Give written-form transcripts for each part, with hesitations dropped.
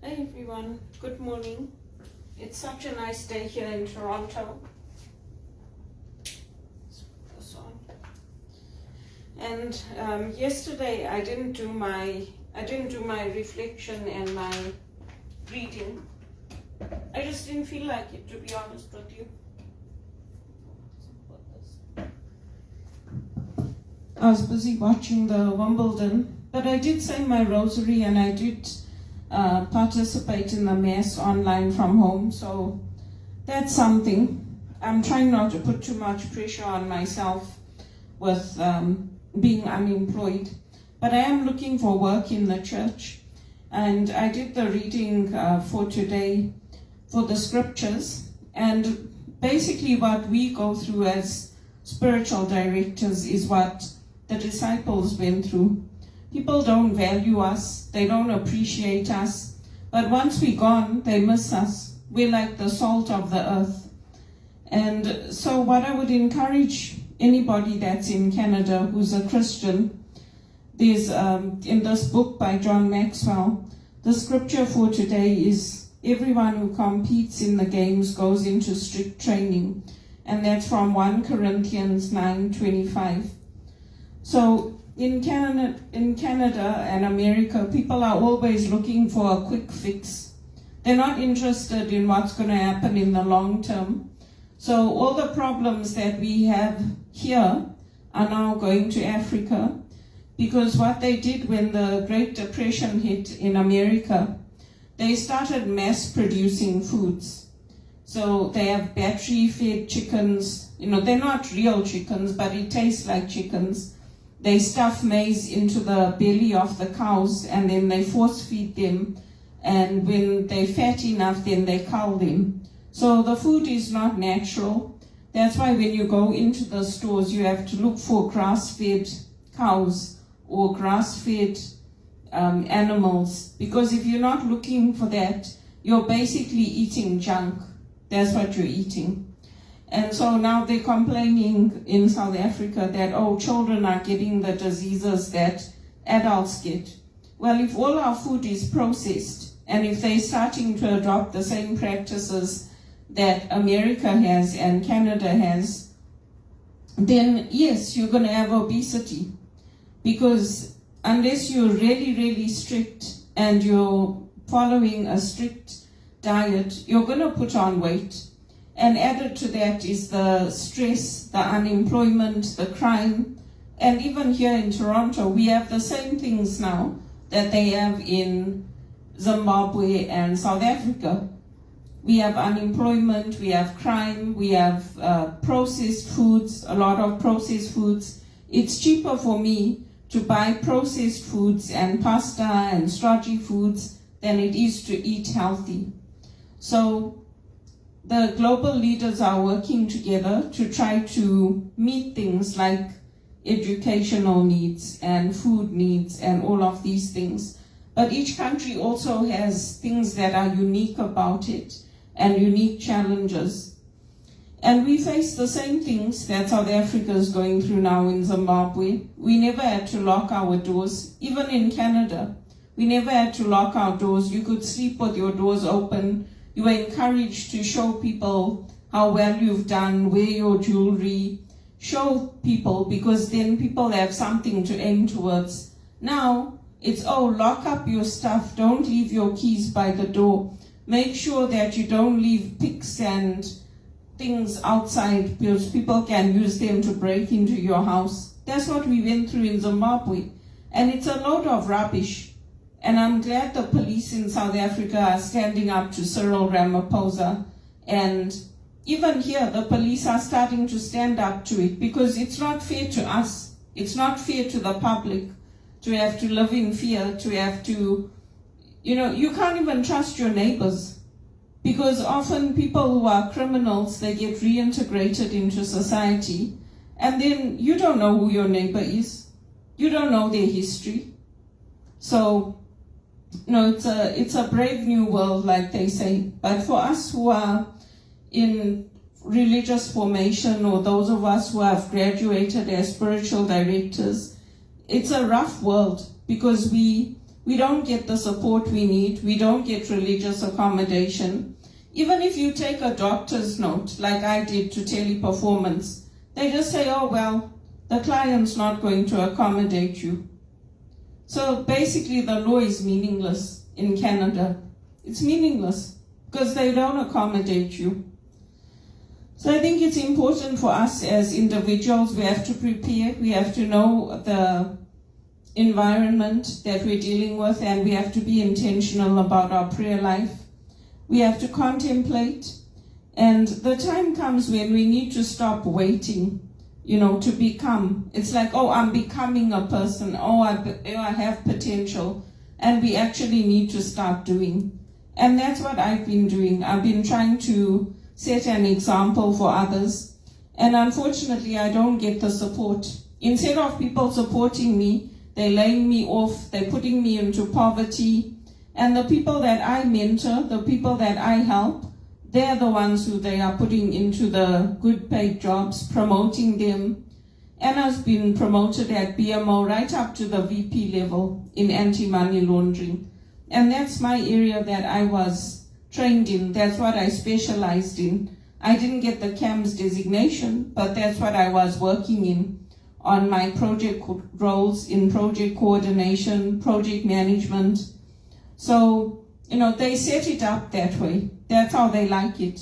Hey everyone, good morning. It's such a nice day here in Toronto. Let's put this on. And yesterday I didn't do my reflection and my reading. I just didn't feel like it, to be honest with you. I was busy watching the Wimbledon, but I did say my rosary and I did participate in the Mass online from home, so that's something. I'm trying not to put too much pressure on myself with being unemployed, but I am looking for work in the church, and I did the reading for today for the scriptures, and basically what we go through as spiritual directors is what the disciples went through. People don't value us, they don't appreciate us, but once we're gone, they miss us. We're like the salt of the earth. And so what I would encourage anybody that's in Canada who's a Christian, there's in this book by John Maxwell, the scripture for today is, everyone who competes in the games goes into strict training. And that's from 1 Corinthians 9:25. So in Canada and America, people are always looking for a quick fix. They're not interested in what's going to happen in the long term. So all the problems that we have here are now going to Africa, because what they did when the Great Depression hit in America, they started mass producing foods. So they have battery-fed chickens. They're not real chickens, but it tastes like chickens. They stuff maize into the belly of the cows and then they force feed them. And when they're fat enough, then they cull them. So the food is not natural. That's why when you go into the stores, you have to look for grass-fed cows or grass-fed animals. Because if you're not looking for that, you're basically eating junk. That's what you're eating. And so now they're complaining in South Africa that, children are getting the diseases that adults get. Well, if all our food is processed, and if they're starting to adopt the same practices that America has and Canada has, then yes, you're going to have obesity. Because unless you're really, really strict and you're following a strict diet, you're going to put on weight. And added to that is the stress, the unemployment, the crime. And even here in Toronto, we have the same things now that they have in Zimbabwe and South Africa. We have unemployment, we have crime, we have processed foods, a lot of processed foods. It's cheaper for me to buy processed foods and pasta and starchy foods than it is to eat healthy. So the global leaders are working together to try to meet things like educational needs and food needs and all of these things. But each country also has things that are unique about it and unique challenges. And we face the same things that South Africa is going through now in Zimbabwe. We never had to lock our doors. Even in Canada, we never had to lock our doors. You could sleep with your doors open. You were encouraged to show people how well you've done, wear your jewelry, show people, because then people have something to aim towards. Now, it's, lock up your stuff, don't leave your keys by the door. Make sure that you don't leave picks and things outside, because people can use them to break into your house. That's what we went through in Zimbabwe. And it's a load of rubbish. And I'm glad the police in South Africa are standing up to Cyril Ramaphosa. And even here, the police are starting to stand up to it, because it's not fair to us. It's not fair to the public to have to live in fear, to have to, you can't even trust your neighbors. Because often people who are criminals, they get reintegrated into society. And then you don't know who your neighbor is. You don't know their history. So, it's a brave new world, like they say. But for us who are in religious formation, or those of us who have graduated as spiritual directors, it's a rough world, because we We don't get the support we need. We don't get religious accommodation. Even if you take a doctor's note, like I did to Teleperformance, they just say, oh, well, the client's not going to accommodate you. So basically the law is meaningless in Canada. It's meaningless because they don't accommodate you. So I think it's important for us as individuals, we have to prepare, we have to know the environment that we're dealing with, and we have to be intentional about our prayer life. We have to contemplate, and the time comes when we need to stop waiting, to become. It's like, oh, I'm becoming a person, oh, I have potential, and we actually need to start doing. And that's what I've been doing. I've been trying to set an example for others, and unfortunately I don't get the support. Instead of people supporting me, they're laying me off, they're putting me into poverty, and the people that I mentor, the people that I help, they're the ones who they are putting into the good paid jobs, promoting them. Anna's been promoted at BMO right up to the VP level in anti-money laundering, and that's my area that I was trained in. That's what I specialized in. I didn't get the CAMS designation, but that's what I was working in on my project roles in project coordination, project management. So, they set it up that way. That's how they like it.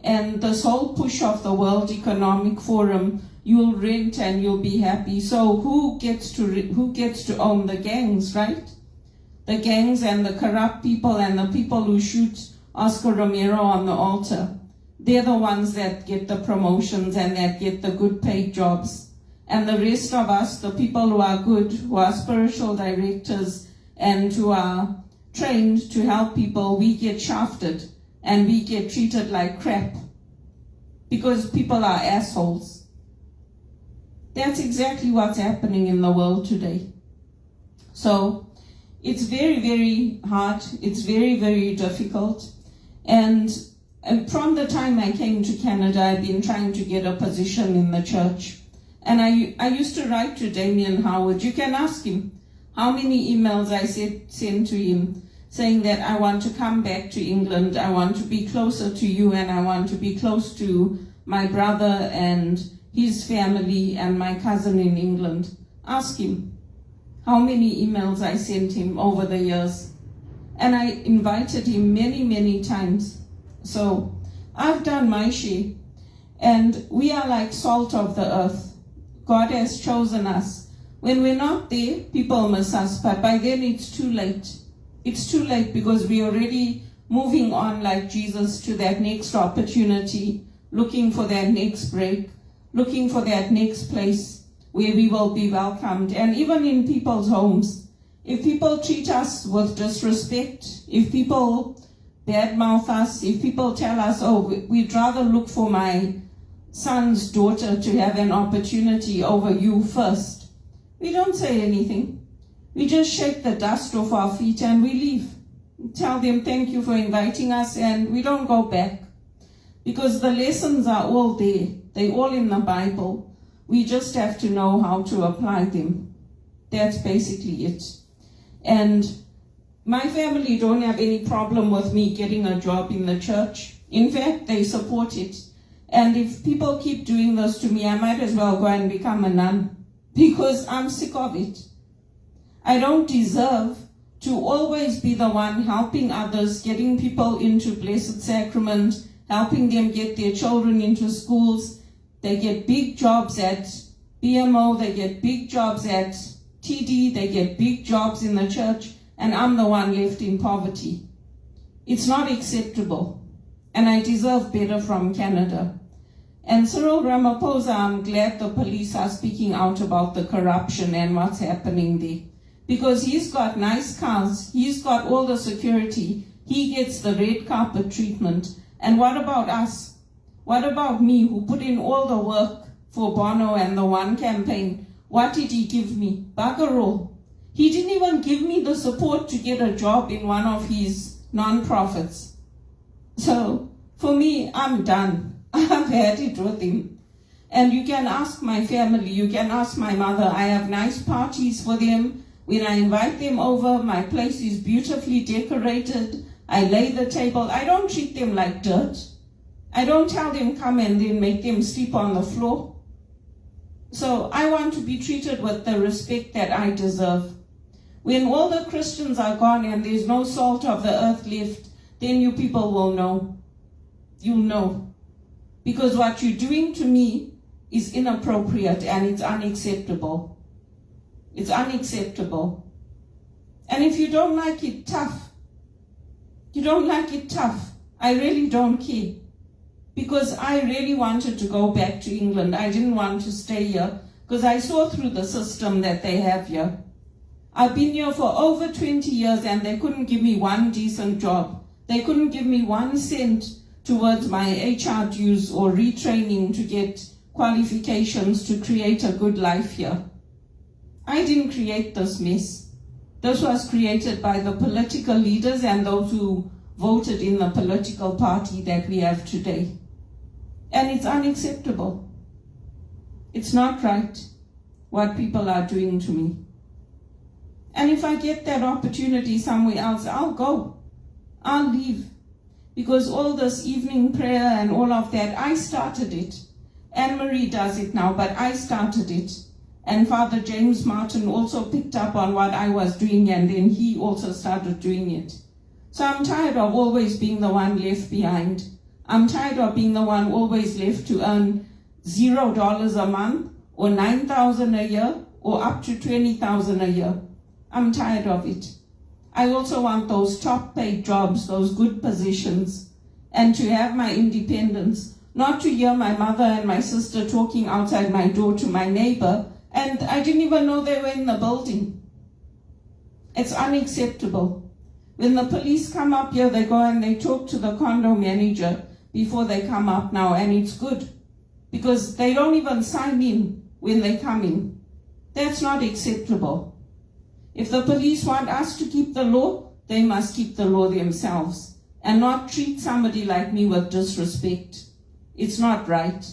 And this whole push of the World Economic Forum, you'll rent and you'll be happy. So who gets to own the gangs, right? The gangs and the corrupt people and the people who shoot Oscar Romero on the altar. They're the ones that get the promotions and that get the good paid jobs. And the rest of us, the people who are good, who are spiritual directors and who are trained to help people, we get shafted and we get treated like crap because people are assholes. That's exactly what's happening in the world today. So it's very, very hard. It's very, very difficult. And from the time I came to Canada, I've been trying to get a position in the church. And I used to write to Damien Howard. You can ask him how many emails I sent to him saying that I want to come back to England, I want to be closer to you, and I want to be close to my brother and his family and my cousin in England. Ask him how many emails I sent him over the years. And I invited him many, many times. So I've done my share. And we are like salt of the earth. God has chosen us. When we're not there, people miss us. But by then it's too late. It's too late because we're already moving on like Jesus to that next opportunity, looking for that next break, looking for that next place where we will be welcomed. And even in people's homes, if people treat us with disrespect, if people badmouth us, if people tell us, oh, we'd rather look for my son's daughter to have an opportunity over you first, we don't say anything. We just shake the dust off our feet and we leave. Tell them thank you for inviting us, and we don't go back. Because the lessons are all there. They're all in the Bible. We just have to know how to apply them. That's basically it. And my family don't have any problem with me getting a job in the church. In fact, they support it. And if people keep doing this to me, I might as well go and become a nun, because I'm sick of it. I don't deserve to always be the one helping others, getting people into Blessed Sacrament, helping them get their children into schools. They get big jobs at BMO, they get big jobs at TD, they get big jobs in the church, and I'm the one left in poverty. It's not acceptable, and I deserve better from Canada. And Cyril Ramaphosa, I'm glad the police are speaking out about the corruption and what's happening there. Because he's got nice cars, he's got all the security, he gets the red carpet treatment. And what about us? What about me, who put in all the work for Bono and the One campaign? What did he give me? Bugger all. He didn't even give me the support to get a job in one of his non-profits. So, for me, I'm done. I've had it with him. And you can ask my family, you can ask my mother. I have nice parties for them. When I invite them over, my place is beautifully decorated. I lay the table. I don't treat them like dirt. I don't tell them come and then make them sleep on the floor. So I want to be treated with the respect that I deserve. When all the Christians are gone and there's no salt of the earth left, then you people will know. You'll know. Because what you're doing to me is inappropriate and it's unacceptable. It's unacceptable. And if you don't like it, tough. You don't like it, tough. I really don't care. Because I really wanted to go back to England. I didn't want to stay here because I saw through the system that they have here. I've been here for over 20 years and they couldn't give me one decent job. They couldn't give me 1 cent towards my HR dues or retraining to get qualifications to create a good life here. I didn't create this mess. This was created by the political leaders and those who voted in the political party that we have today. And it's unacceptable. It's not right what people are doing to me. And if I get that opportunity somewhere else, I'll go. I'll leave. Because all this evening prayer and all of that, I started it. Anne-Marie does it now, but I started it. And Father James Martin also picked up on what I was doing, and then he also started doing it. So I'm tired of always being the one left behind. I'm tired of being the one always left to earn $0 a month, or $9,000 a year, or up to $20,000 a year. I'm tired of it. I also want those top paid jobs, those good positions, and to have my independence, not to hear my mother and my sister talking outside my door to my neighbor, and I didn't even know they were in the building. It's unacceptable. When the police come up here, they go and they talk to the condo manager before they come up now, and it's good, because they don't even sign in when they come in. That's not acceptable. If the police want us to keep the law, they must keep the law themselves and not treat somebody like me with disrespect. It's not right.